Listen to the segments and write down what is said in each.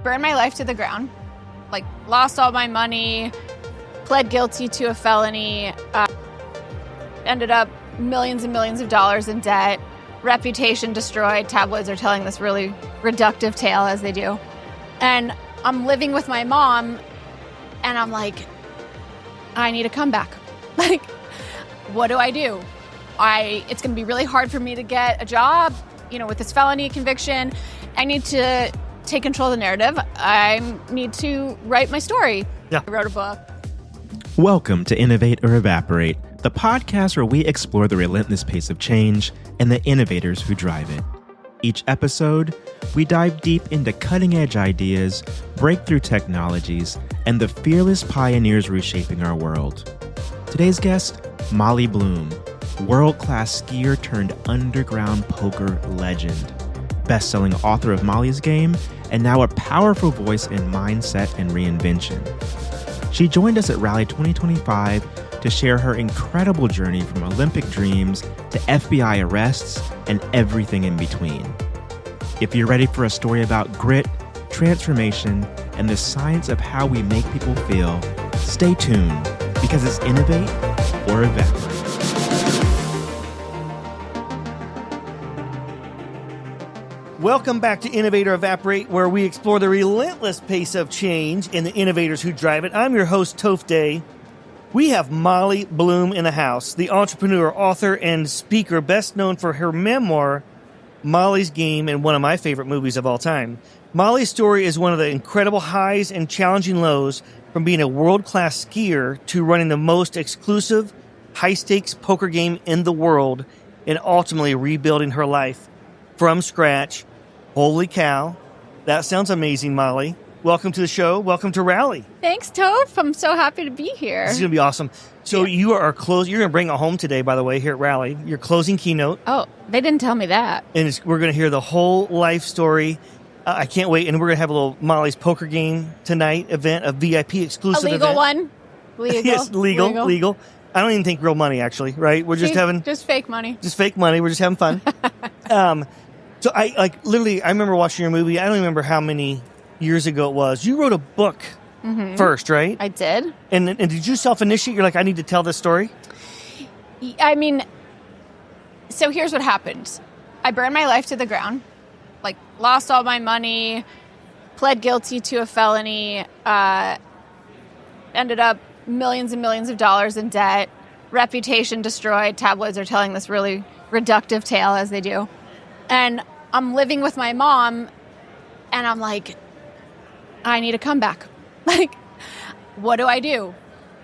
burned my life to the ground, like lost all my money, pled guilty to a felony, ended up millions and millions of dollars in debt, reputation destroyed. Tabloids are telling this really reductive tale, as they do. And I'm living with my mom, and I'm like, I need a comeback. Like, what do I do? It's going to be really hard for me to get a job, with this felony conviction. I need to take control of the narrative. I need to write my story. Yeah. I wrote a book. Welcome to Innovate or Evaporate, the podcast where we explore the relentless pace of change and the innovators who drive it. Each episode, we dive deep into cutting-edge ideas, breakthrough technologies, and the fearless pioneers reshaping our world. Today's guest, Molly Bloom, world-class skier turned underground poker legend, best-selling author of Molly's Game, and now a powerful voice in mindset and reinvention. She joined us at Rally 2025 to share her incredible journey from Olympic dreams to FBI arrests and everything in between. If you're ready for a story about grit, transformation, and the science of how we make people feel, stay tuned, because it's Innovate or Evaporate. Welcome back to Innovate or Evaporate, where we explore the relentless pace of change and the innovators who drive it. I'm your host, Toph Day. We have Molly Bloom in the house, the entrepreneur, author, and speaker, best known for her memoir, Molly's Game, and one of my favorite movies of all time. Molly's story is one of the incredible highs and challenging lows, from being a world-class skier to running the most exclusive, high-stakes poker game in the world, and ultimately rebuilding her life from scratch. Holy cow. That sounds amazing, Molly. Welcome to the show. Welcome to Rally. Thanks, Toph. I'm so happy to be here. This is going to be awesome. So you are you're going to bring it home today, by the way, here at Rally. Your closing keynote. Oh, they didn't tell me that. And we're going to hear the whole life story. I can't wait. And we're going to have a little Molly's Poker Game tonight event, a VIP exclusive event. A legal one? Legal? Yes, legal. I don't even think real money, actually, right? We're just having... Just fake money. Just fake money. We're just having fun. So I remember watching your movie. I don't remember how many years ago it was. You wrote a book first, right? I did. And did you self-initiate? You're like, I need to tell this story? I mean, so here's what happened. I burned my life to the ground, like lost all my money, pled guilty to a felony, ended up millions and millions of dollars in debt, reputation destroyed. Tabloids are telling this really reductive tale, as they do. And I'm living with my mom, and I'm like, I need a comeback. Like, what do I do?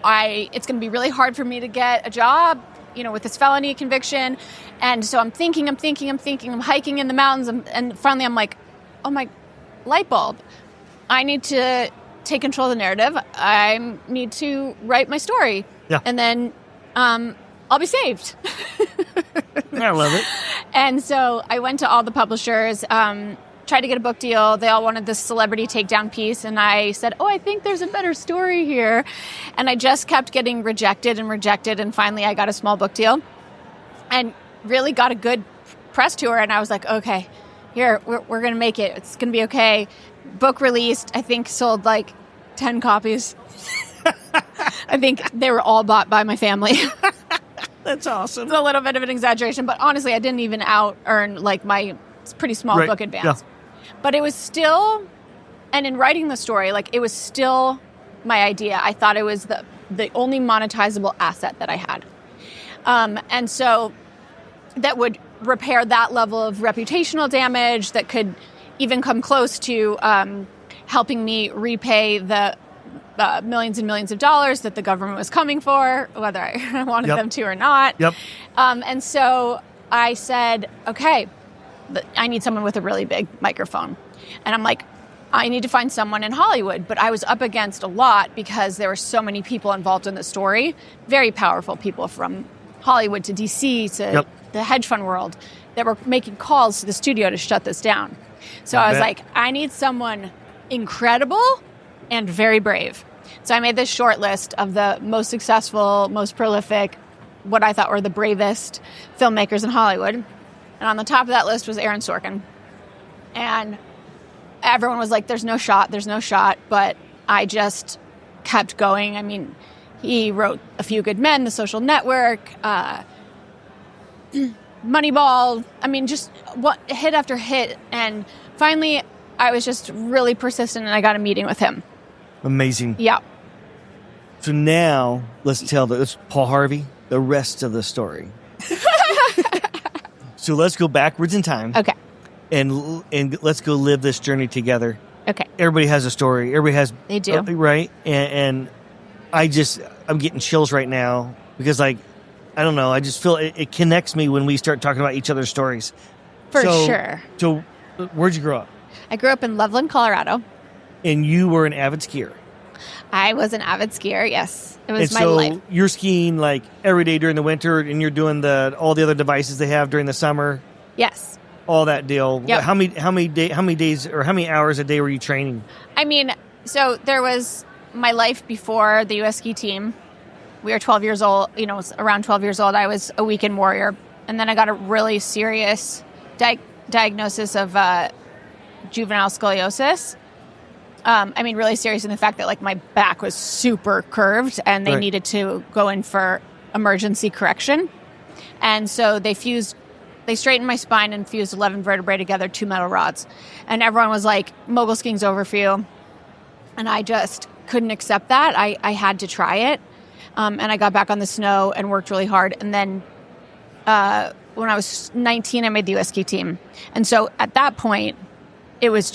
It's going to be really hard for me to get a job, with this felony conviction. And so I'm thinking, I'm hiking in the mountains, and finally I'm like, oh my, light bulb. I need to take control of the narrative. I need to write my story. Yeah. And then I'll be saved. I love it. And so I went to all the publishers, tried to get a book deal. They all wanted this celebrity takedown piece. And I said, I think there's a better story here. And I just kept getting rejected. And finally I got a small book deal and really got a good press tour. And I was like, okay, here, we're going to make it. It's going to be okay. Book released, I think sold like 10 copies. I think they were all bought by my family. That's awesome. It's a little bit of an exaggeration, but honestly, I didn't even out-earn like my pretty small book advance. Yeah. But it was still, and in writing the story, it was still my idea. I thought it was the only monetizable asset that I had. And so that would repair that level of reputational damage, that could even come close to helping me repay the millions and millions of dollars that the government was coming for, whether I wanted them to or not. Yep. And so I said, okay, I need someone with a really big microphone. And I'm like, I need to find someone in Hollywood. But I was up against a lot because there were so many people involved in the story, very powerful people from Hollywood to DC to the hedge fund world that were making calls to the studio to shut this down. So I was like, I need someone incredible and very brave. So I made this short list of the most successful, most prolific, what I thought were the bravest filmmakers in Hollywood. And on the top of that list was Aaron Sorkin. And everyone was like, there's no shot. But I just kept going. I mean, he wrote A Few Good Men, The Social Network, Moneyball. I mean, just hit after hit. And finally, I was just really persistent, and I got a meeting with him. Amazing. Yeah. So now let's tell Paul Harvey the rest of the story. So let's go backwards in time. Okay. And let's go live this journey together. Okay. Everybody has a story. Everybody has. They do. Right? And I'm getting chills right now because, like, I don't know. I just feel it connects me when we start talking about each other's stories. For sure. So where'd you grow up? I grew up in Loveland, Colorado. And you were an avid skier. I was an avid skier, yes. It was my life. You're skiing like every day during the winter, and you're doing all the other devices they have during the summer. Yes. All that deal. Yep. How many days or how many hours a day were you training? I mean, so there was my life before the U.S. ski team. We were 12 years old. You know, around 12 years old, I was a weekend warrior, and then I got a really serious diagnosis of juvenile scoliosis. I mean, really serious in the fact that, like, my back was super curved and they needed to go in for emergency correction. And so they straightened my spine and fused 11 vertebrae together, 2 metal rods. And everyone was like, mogul skiing's over for you. And I just couldn't accept that. I had to try it. And I got back on the snow and worked really hard. And then when I was 19, I made the U.S. ski team. And so at that point, it was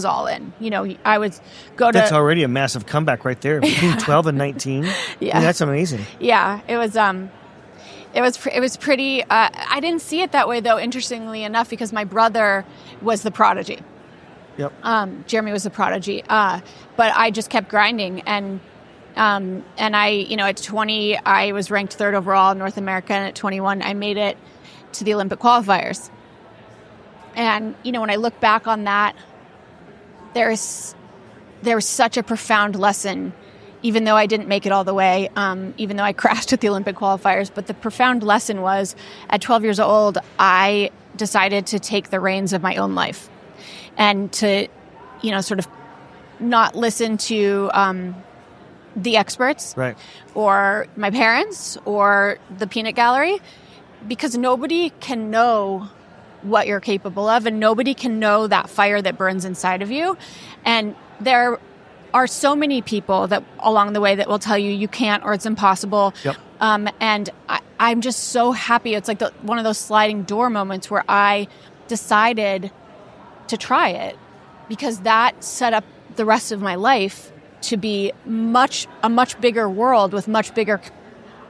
all in. You know, I would go to... That's already a massive comeback right there. Between 12 and 19. Yeah. I mean, that's amazing. Yeah. It was pretty... I didn't see it that way, though, interestingly enough, because my brother was the prodigy. Yep. Jeremy was the prodigy. But I just kept grinding. And I, you know, at 20, I was ranked 3rd overall in North America. And at 21, I made it to the Olympic qualifiers. And, you know, when I look back on that, there was such a profound lesson, even though I didn't make it all the way, even though I crashed at the Olympic qualifiers. But the profound lesson was, at 12 years old, I decided to take the reins of my own life and to, you know, sort of not listen to the experts or my parents or the peanut gallery, because nobody can know what you're capable of, and nobody can know that fire that burns inside of you. And there are so many people that along the way that will tell you you can't or it's impossible. Yep. And I'm just so happy. It's like one of those sliding door moments where I decided to try it, because that set up the rest of my life to be a much bigger world with much bigger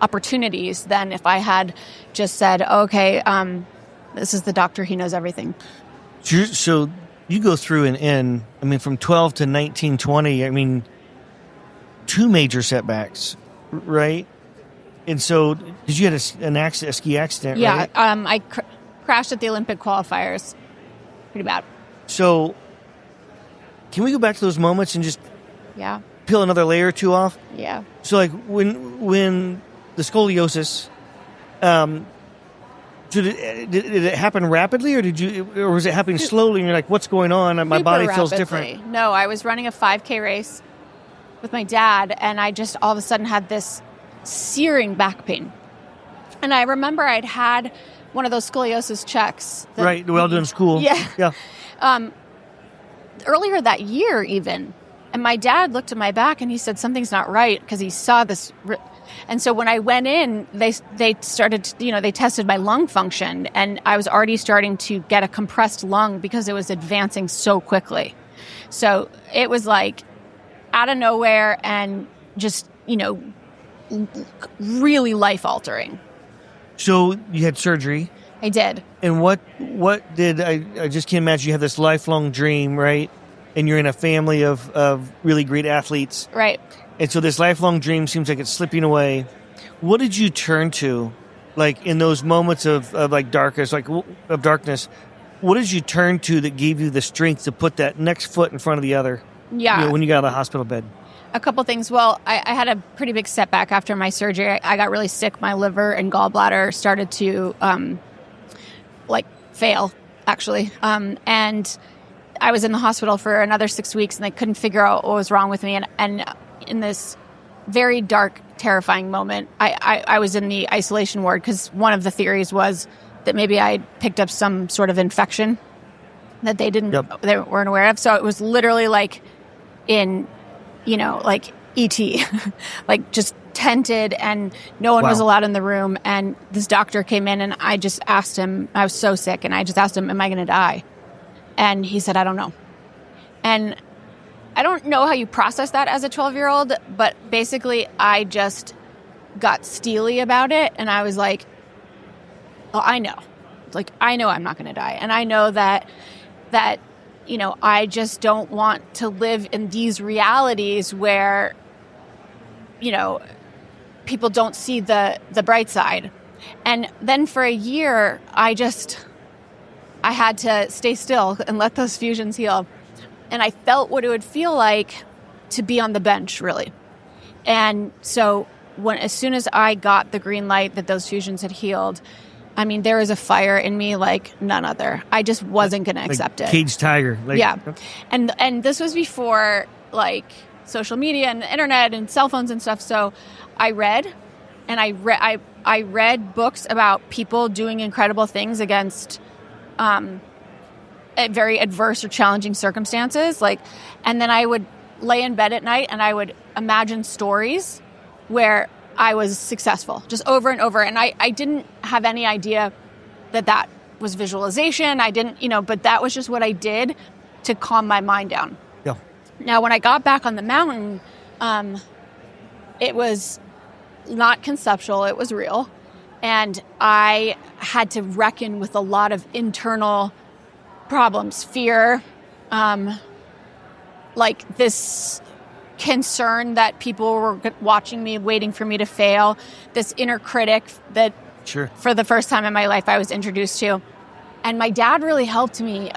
opportunities than if I had just said, okay, this is the doctor, he knows everything. So you go through and I mean, from 12 to 19, 20, I mean, 2 major setbacks, right? And so, did you had a ski accident, right? Yeah, I crashed at the Olympic qualifiers. Pretty bad. So, can we go back to those moments and just peel another layer or two off? Yeah. So, like, when the scoliosis... So did it happen rapidly, or was it happening slowly? And you're like, "What's going on? My body feels different." No, I was running a 5K race with my dad, and I just all of a sudden had this searing back pain. And I remember I'd had one of those scoliosis checks. Right, we all do in school. Yeah. Earlier that year, even, and my dad looked at my back and he said something's not right, because he saw this. And so when I went in, they started, they tested my lung function, and I was already starting to get a compressed lung because it was advancing so quickly. So it was like out of nowhere and just, really life altering. So you had surgery. I did. And what did, I just can't imagine, you have this lifelong dream, right? And you're in a family of really great athletes. Right. And so this lifelong dream seems like it's slipping away. What did you turn to, like, in those moments of darkness, what did you turn to that gave you the strength to put that next foot in front of the other? Yeah. When you got out of the hospital bed? A couple things. Well, I had a pretty big setback after my surgery. I got really sick. My liver and gallbladder started to, fail, actually. And I was in the hospital for another 6 weeks, and they couldn't figure out what was wrong with me. And in this very dark, terrifying moment, I was in the isolation ward because one of the theories was that maybe I picked up some sort of infection that they weren't aware of. So it was literally like in, like E.T., like just tented, and no one was allowed in the room. And this doctor came in, and I just asked him, I was so sick, and I just asked him, am I going to die? And he said, I don't know. And I don't know how you process that as a 12-year-old, but basically I just got steely about it. And I was like, oh, I know. Like, I know I'm not going to die. And I know that, I just don't want to live in these realities where, people don't see the bright side. And then for a year, I had to stay still and let those fusions heal. And I felt what it would feel like to be on the bench, really. And so as soon as I got the green light that those fusions had healed, I mean, there was a fire in me like none other. I just wasn't going to accept it. Caged tiger. Yeah. And this was before like social media and the internet and cell phones and stuff. So I read, and I read books about people doing incredible things against very adverse or challenging circumstances. And then I would lay in bed at night and I would imagine stories where I was successful, just over and over. And I didn't have any idea that was visualization. I didn't, but that was just what I did to calm my mind down. Yeah. Now, when I got back on the mountain, it was not conceptual, it was real. And I had to reckon with a lot of internal problems, fear, like this concern that people were watching me, waiting for me to fail, this inner critic that for the first time in my life I was introduced to. And my dad really helped me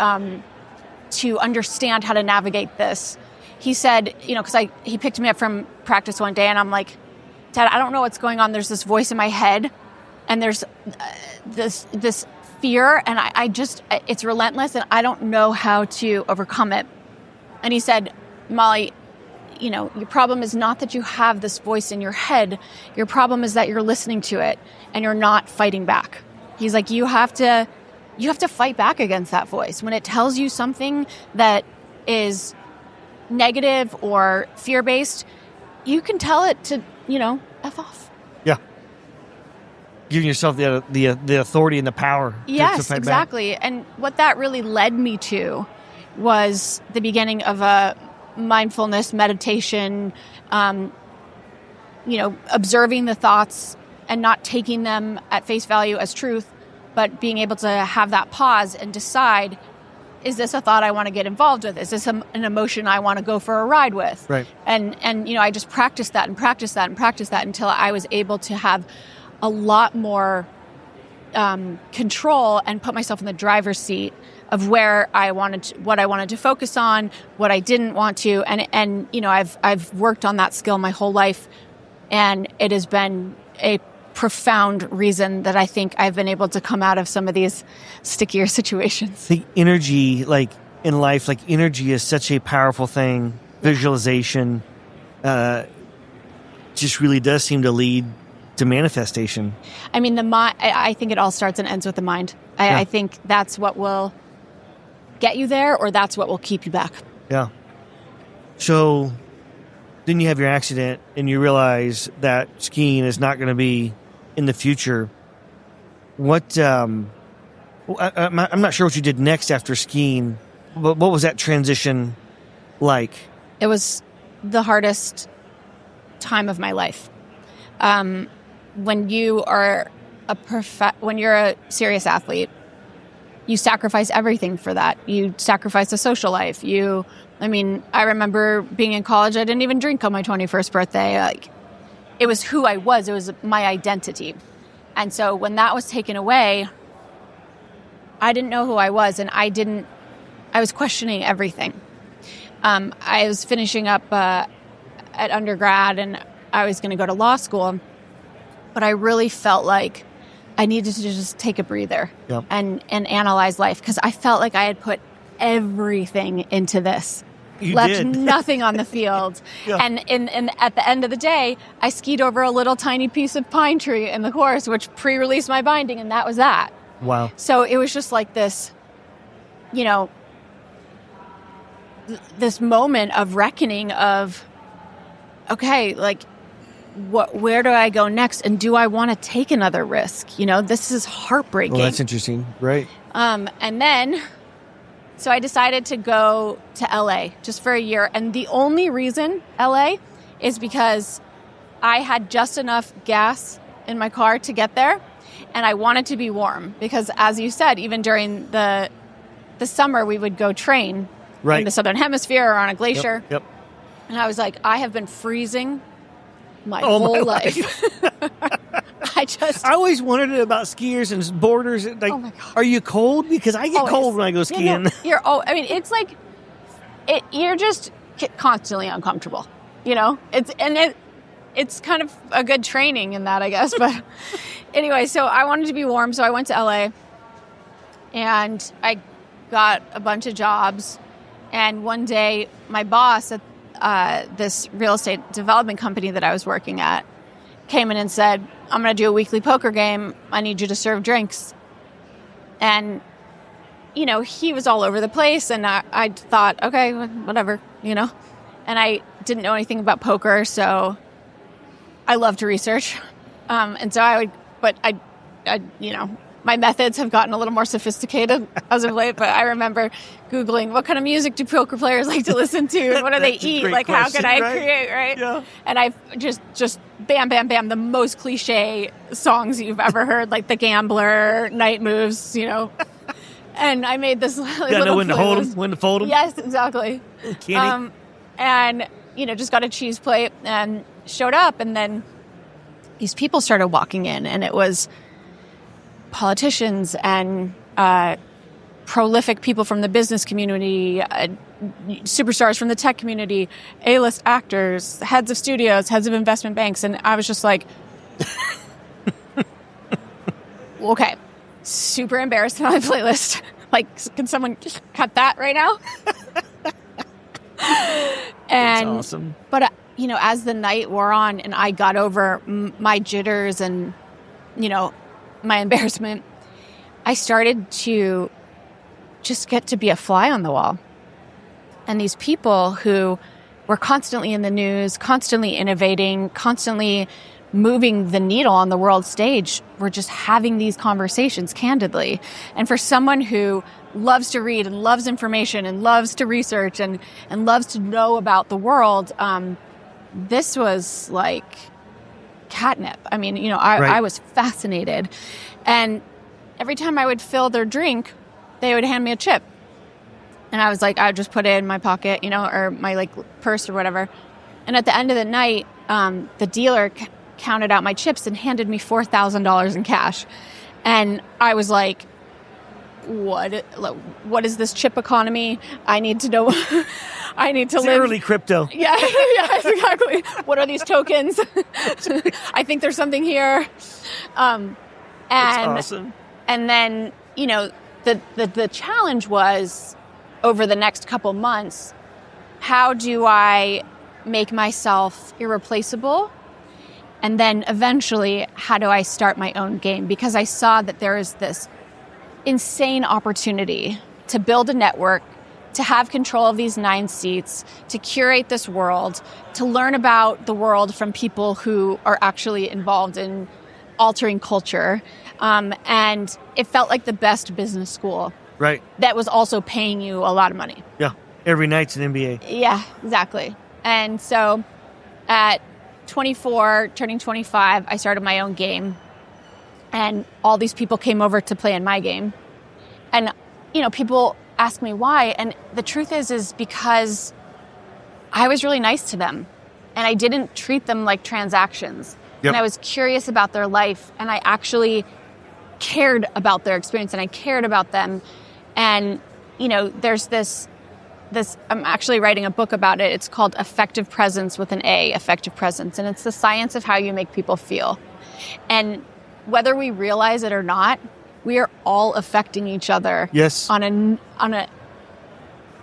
to understand how to navigate this. He said, because he picked me up from practice one day, and I'm like, Dad, I don't know what's going on. There's this voice in my head, and there's this fear, and it's relentless, and I don't know how to overcome it. And he said, Molly, your problem is not that you have this voice in your head. Your problem is that you're listening to it and you're not fighting back. He's like, you have to fight back against that voice. When it tells you something that is negative or fear-based, you can tell it to, F off. Yeah. Giving yourself the authority and the power to fight exactly. back. And what that really led me to was the beginning of a mindfulness meditation, observing the thoughts and not taking them at face value as truth, but being able to have that pause and decide, is this a thought I want to get involved with? Is this an emotion I want to go for a ride with? Right. And I just practiced that and practiced that and practiced that until I was able to have a lot more control and put myself in the driver's seat of what I wanted to focus on, what I didn't want to, and I've worked on that skill my whole life, and it has been a profound reason that I think I've been able to come out of some of these stickier situations. The energy, like in life, energy is such a powerful thing. Visualization just really does seem to lead to manifestation. I mean, I think it all starts and ends with the mind. I think that's what will get you there, or that's what will keep you back. Yeah. So then you have your accident and you realize that skiing is not going to be in the future. What, I'm not sure what you did next after skiing, but what was that transition like? It was the hardest time of my life. When you are when you're a serious athlete, you sacrifice everything for that. You sacrifice a social life. I remember being in college, I didn't even drink on my 21st birthday. It was who I was. It was my identity. And so when that was taken away, I didn't know who I was, and I was questioning everything. I was finishing up at undergrad, and I was going to go to law school, but I really felt like I needed to just take a breather and analyze life, because I felt like I had put everything into this. You Left did. nothing on the field. Yeah. And at the end of the day, I skied over a little tiny piece of pine tree in the course, which pre-released my binding, and that was that. Wow. So it was just like this, you know, this moment of reckoning of, okay, like, where do I go next? And do I want to take another risk? You know, this is heartbreaking. Well, that's interesting. Right. And then, so I decided to go to LA just for a year. And the only reason LA is because I had just enough gas in my car to get there. And I wanted to be warm because, as you said, even during the summer, we would go train in the Southern Hemisphere or on a glacier. Yep. And I was like, I have been freezing my whole life. I always wondered about skiers and boarders. Like, oh my God. Are you cold? Because I get cold when I go skiing. I mean, it's like you're just constantly uncomfortable. You know, it's kind of a good training in that, I guess. But anyway, so I wanted to be warm, so I went to LA, and I got a bunch of jobs. And one day, my boss at this real estate development company that I was working at came in and said, I'm going to do a weekly poker game. I need you to serve drinks. And, you know, he was all over the place. And I thought, okay, whatever, you know. And I didn't know anything about poker, so I love to research. And so I, you know, my methods have gotten a little more sophisticated as of late, but I remember Googling what kind of music do poker players like to listen to and what do they eat? Like, how can I create, right? Yeah. And I've just bam, bam, bam, the most cliche songs you've ever heard, like The Gambler, Night Moves, you know. And I made this like, little know when playlist. to hold them, when to fold them. Yes, exactly. And, you know, just got a cheese plate and showed up, and then these people started walking in, and it was politicians and prolific people from the business community, superstars from the tech community, A-list actors, heads of studios, heads of investment banks. And I was just like, okay, super embarrassed by my playlist. Like, can someone just cut that right now? That's awesome. But, you know, as the night wore on and I got over my jitters and, you know, my embarrassment, I started to just get to be a fly on the wall. And these people who were constantly in the news, constantly innovating, constantly moving the needle on the world stage were just having these conversations candidly. And for someone who loves to read and loves information and loves to research and loves to know about the world, this was like catnip. I mean, you know, I was fascinated. And every time I would fill their drink, they would hand me a chip. And I was like, I would just put it in my pocket, you know, or my like purse or whatever. And at the end of the night, the dealer counted out my chips and handed me $4,000 in cash. And I was like, what is this chip economy? I need to know. I need to live. Early crypto. Yeah, exactly. What are these tokens? I think there's something here. That's awesome. And then, you know, the challenge was over the next couple months, how do I make myself irreplaceable? And then eventually, how do I start my own game? Because I saw that there is this insane opportunity to build a network, to have control of these 9 seats, to curate this world, to learn about the world from people who are actually involved in altering culture. And it felt like the best business school. Right. That was also paying you a lot of money. Yeah. Every night's an MBA. Yeah, exactly. And so at 24, turning 25, I started my own game. And all these people came over to play in my game. And, you know, people ask me why. And the truth is because I was really nice to them. And I didn't treat them like transactions. Yep. And I was curious about their life. And I actually cared about their experience. And I cared about them. And, you know, there's this, I'm actually writing a book about it. It's called Effective Presence with an A, Effective Presence. And it's the science of how you make people feel. And whether we realize it or not, we are all affecting each other. Yes. On a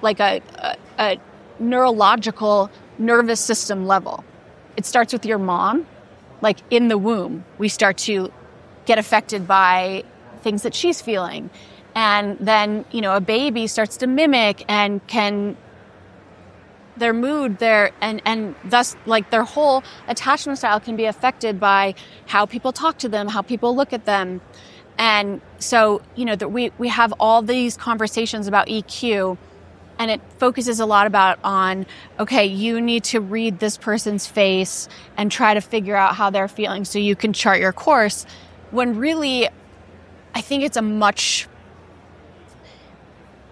like a neurological nervous system level. It starts with your mom. Like in the womb, we start to get affected by things that she's feeling. And then, a baby starts to mimic and their mood, and thus like their whole attachment style can be affected by how people talk to them, how people look at them. And so, that we have all these conversations about EQ, and it focuses a lot on, okay, you need to read this person's face and try to figure out how they're feeling so you can chart your course. When really, I think it's a much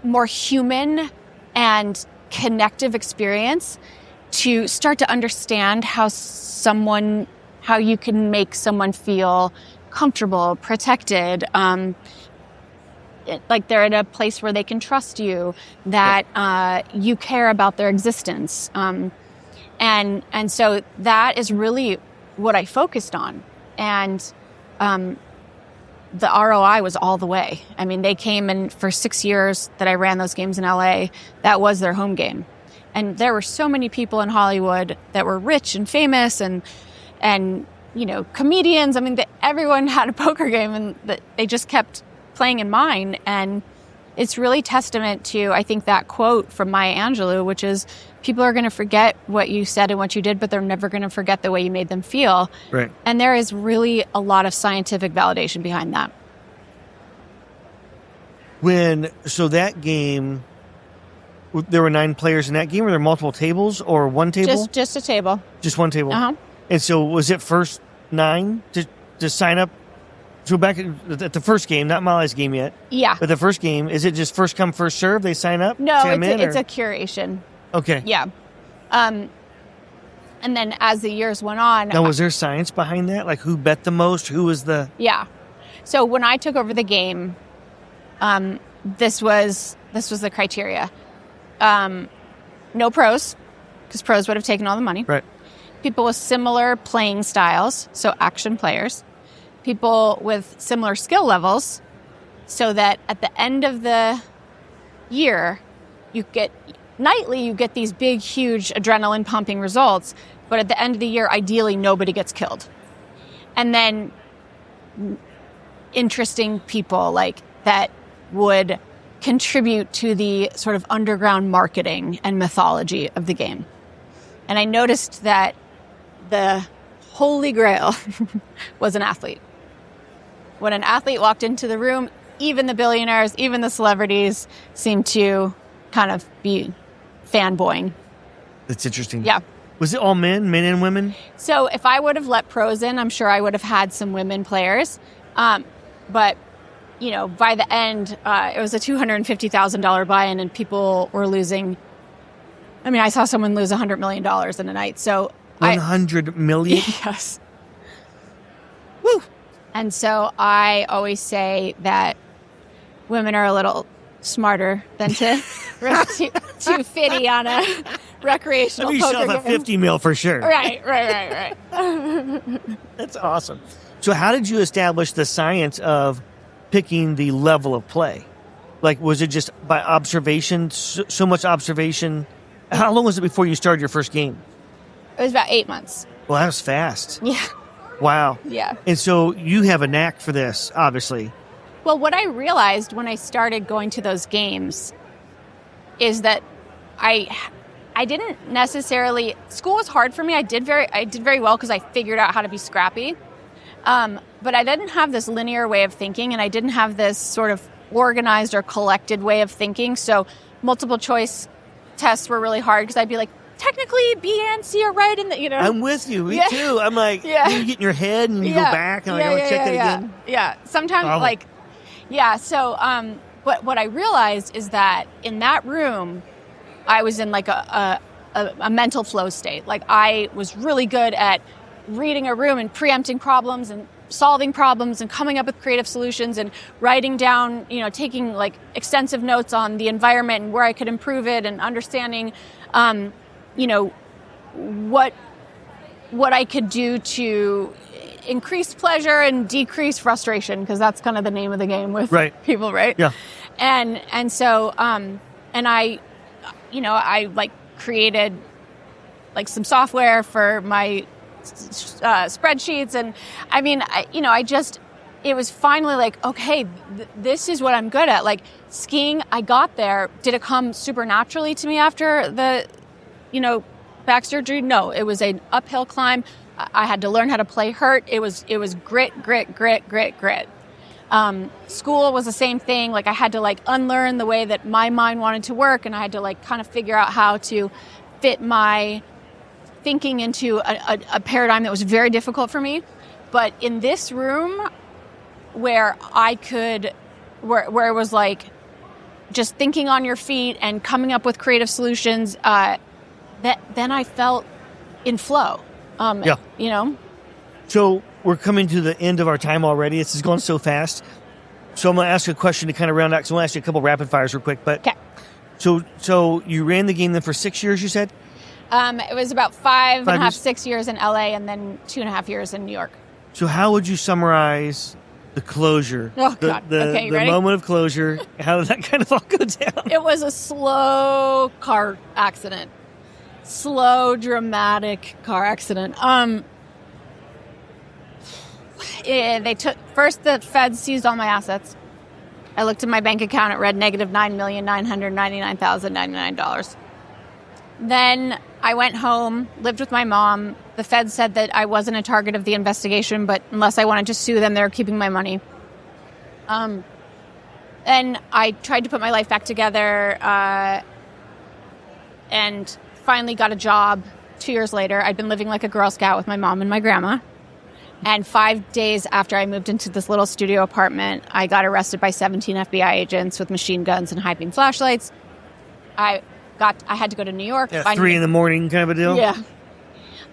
more human and connective experience to start to understand how you can make someone feel comfortable, protected, like they're in a place where they can trust you, that you care about their existence. And so that is really what I focused on. And the ROI was all the way. I mean, they came in for 6 years that I ran those games in LA. That was their home game. And there were so many people in Hollywood that were rich and famous and comedians. I mean, everyone had a poker game, and that they just kept playing in mine. And it's really testament to, I think, that quote from Maya Angelou, which is, people are going to forget what you said and what you did, but they're never going to forget the way you made them feel. Right. And there is really a lot of scientific validation behind that. So that game, there were 9 players in that game. Were there multiple tables or one table? Just a table. Just one table. Uh-huh. And so was it first 9 to sign up? So back at the first game, not Molly's game yet. Yeah. But the first game, is it just first come, first serve? They sign up? No, it's a curation. Okay. Yeah. And then as the years went on... Now, was there science behind that? Like, who bet the most? Who was the... Yeah. So when I took over the game, this was the criteria. No pros, because pros would have taken all the money. Right. People with similar playing styles, so action players. People with similar skill levels, so that at the end of the year, you get these big, huge adrenaline pumping results, but at the end of the year, ideally, nobody gets killed. And then interesting people like that would contribute to the sort of underground marketing and mythology of the game. And I noticed that the holy grail was an athlete. When an athlete walked into the room, even the billionaires, even the celebrities seemed to kind of be fanboying. That's interesting. Yeah. Was it all men and women? So if I would have let pros in, I'm sure I would have had some women players. But, by the end, it was a $250,000 buy-in, and people were losing. I mean, I saw someone lose $100 million in a night. So $100 million? Yes. Woo! And so I always say that women are a little smarter than to risk $250 on a recreational poker game. You sell a $50 million for sure. Right. That's awesome. So how did you establish the science of picking the level of play? Like, was it just by observation, so much observation? How long was it before you started your first game? It was about 8 months. Well, that was fast. Yeah. Wow. Yeah. And so you have a knack for this, obviously. Well, what I realized when I started going to those games is that I didn't necessarily... School was hard for me. I did very well because I figured out how to be scrappy. But I didn't have this linear way of thinking, and I didn't have this sort of organized or collected way of thinking. So multiple choice tests were really hard because I'd be like, technically B and C are right in the, I'm with you. Me too. I'm like, you get in your head and you go back and I go check that again. Yeah. Sometimes So what I realized is that in that room, I was in like a mental flow state. Like I was really good at reading a room and preempting problems and solving problems and coming up with creative solutions and writing down, taking like extensive notes on the environment and where I could improve it and understanding, what I could do to increase pleasure and decrease frustration, because that's kind of the name of the game with people, right? Yeah. And so, and I I like created like some software for my spreadsheets. And I mean, it was finally like, okay, this is what I'm good at. Like skiing, I got there. Did it come super naturally to me after the, back surgery? No, it was an uphill climb. I had to learn how to play hurt. It was grit. School was the same thing. Like I had to like unlearn the way that my mind wanted to work, and I had to like kind of figure out how to fit my thinking into a paradigm that was very difficult for me. But in this room where where it was like just thinking on your feet and coming up with creative solutions, then I felt in flow. So we're coming to the end of our time already. This is going so fast. So I'm going to ask you a question to kind of round out. So I'm going to ask you a couple rapid fires real quick. But okay. So you ran the game then for 6 years, you said? It was about 5.5, 6 years in LA, and then 2.5 years in New York. So how would you summarize the closure? Oh, God. Okay, the ready? moment of closure. How did that kind of all go down? It was a slow car accident. Slow, dramatic car accident. The feds seized all my assets. I looked at my bank account. It read negative $9,999,099. Then I went home, lived with my mom. The feds said that I wasn't a target of the investigation, but unless I wanted to sue them, they were keeping my money. And I tried to put my life back together, and finally got a job 2 years later. I'd been living like a Girl Scout with my mom and my grandma. And 5 days after I moved into this little studio apartment, I got arrested by 17 FBI agents with machine guns and high beam flashlights. I had to go to New York. Yeah, 3 a.m. kind of a deal? Yeah.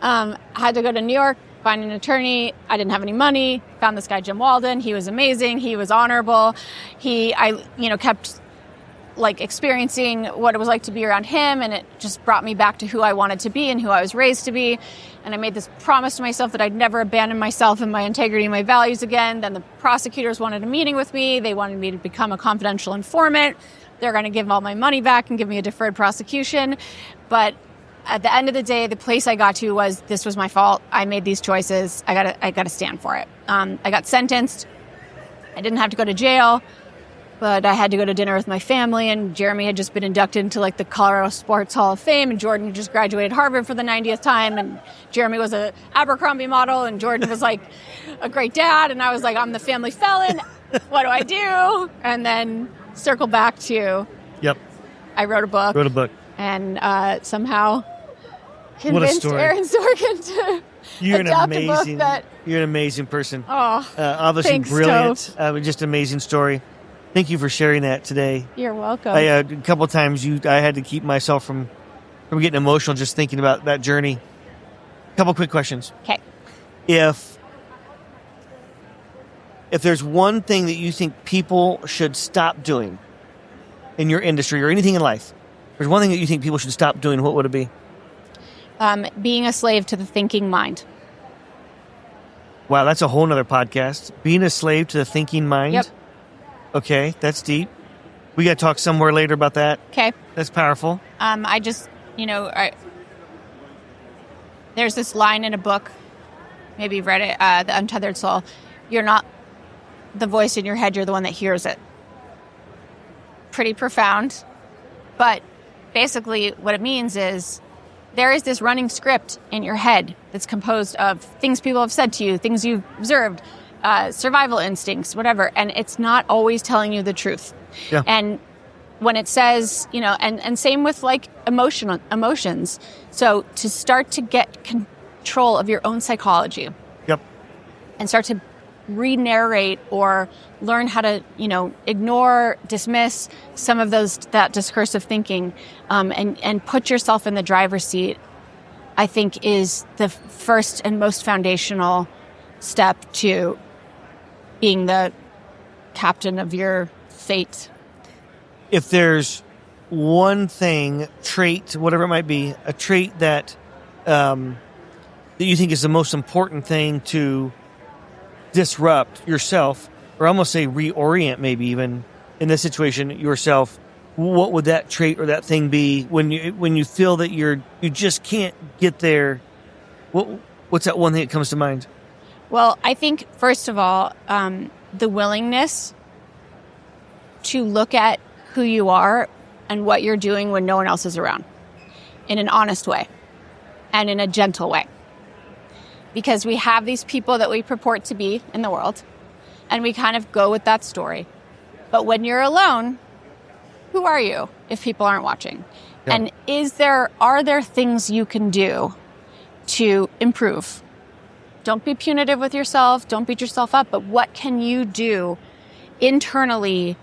I had to go to New York, find an attorney. I didn't have any money. Found this guy, Jim Walden. He was amazing. He was honorable. I kept like experiencing what it was like to be around him, and it just brought me back to who I wanted to be and who I was raised to be. And I made this promise to myself that I'd never abandon myself and my integrity and my values again. Then the prosecutors wanted a meeting with me. They wanted me to become a confidential informant. They're going to give all my money back and give me a deferred prosecution. But at the end of the day, the place I got to was, this was my fault. I made these choices. I got to stand for it. I got sentenced. I didn't have to go to jail, but I had to go to dinner with my family, and Jeremy had just been inducted into like the Colorado Sports Hall of Fame, and Jordan had just graduated Harvard for the 90th time, and Jeremy was a Abercrombie model, and Jordan was like a great dad, and I was like, I'm the family felon. What do I do? And then circle back to, I wrote a book. And somehow convinced Aaron Sorkin to adopt a book that... You're an amazing person. Oh, obviously thanks, brilliant. Just an amazing story. Thank you for sharing that today. You're welcome. A couple of times I had to keep myself from getting emotional just thinking about that journey. A couple quick questions. Okay. If there's one thing that you think people should stop doing in your industry or anything in life, there's one thing that you think people should stop doing, what would it be? Being a slave to the thinking mind. Wow, that's a whole nother podcast. Being a slave to the thinking mind? Yep. Okay, that's deep. We got to talk somewhere later about that. Okay. That's powerful. I just, there's this line in a book, maybe you've read it, The Untethered Soul. You're not the voice in your head, you're the one that hears it. Pretty profound. But basically what it means is there is this running script in your head that's composed of things people have said to you, things you've observed, survival instincts, whatever, and it's not always telling you the truth. Yeah. And when it says, and same with like emotions. So to start to get control of your own psychology. Yep. And start to re-narrate or learn how to, ignore, dismiss some of that discursive thinking, and put yourself in the driver's seat, I think is the first and most foundational step to being the captain of your fate. If there's one thing, trait, whatever it might be, a trait that you think is the most important thing to disrupt yourself, or almost say reorient maybe even in this situation yourself, what would that trait or that thing be when you feel that you just can't get there? What's that one thing that comes to mind? Well, I think, first of all, the willingness to look at who you are and what you're doing when no one else is around in an honest way and in a gentle way. Because we have these people that we purport to be in the world, and we kind of go with that story. But when you're alone, who are you if people aren't watching? Yeah. And are there things you can do to improve? Don't be punitive with yourself. Don't beat yourself up. But what can you do internally,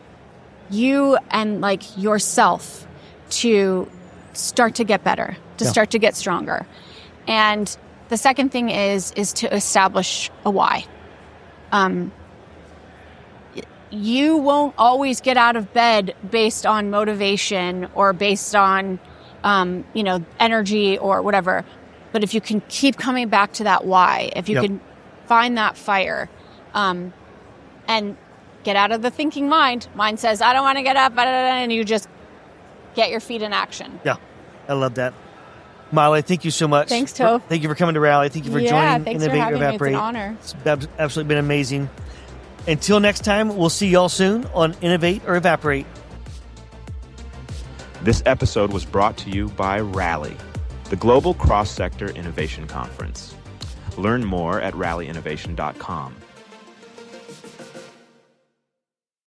you and like yourself, to start to get better, to start to get stronger? And the second thing is to establish a why. You won't always get out of bed based on motivation or based on, energy or whatever. But if you can keep coming back to that why, if you can find that fire, and get out of the thinking mind. Mine says, I don't want to get up, and you just get your feet in action. Yeah, I love that. Molly, thank you so much. Thanks, Toph. Thank you for coming to Rally. Thank you for joining thanks Innovate for having Evaporate. Me. It's an honor. It's absolutely been amazing. Until next time, we'll see y'all soon on Innovate or Evaporate. This episode was brought to you by Rally, the Global Cross-Sector Innovation Conference. Learn more at rallyinnovation.com.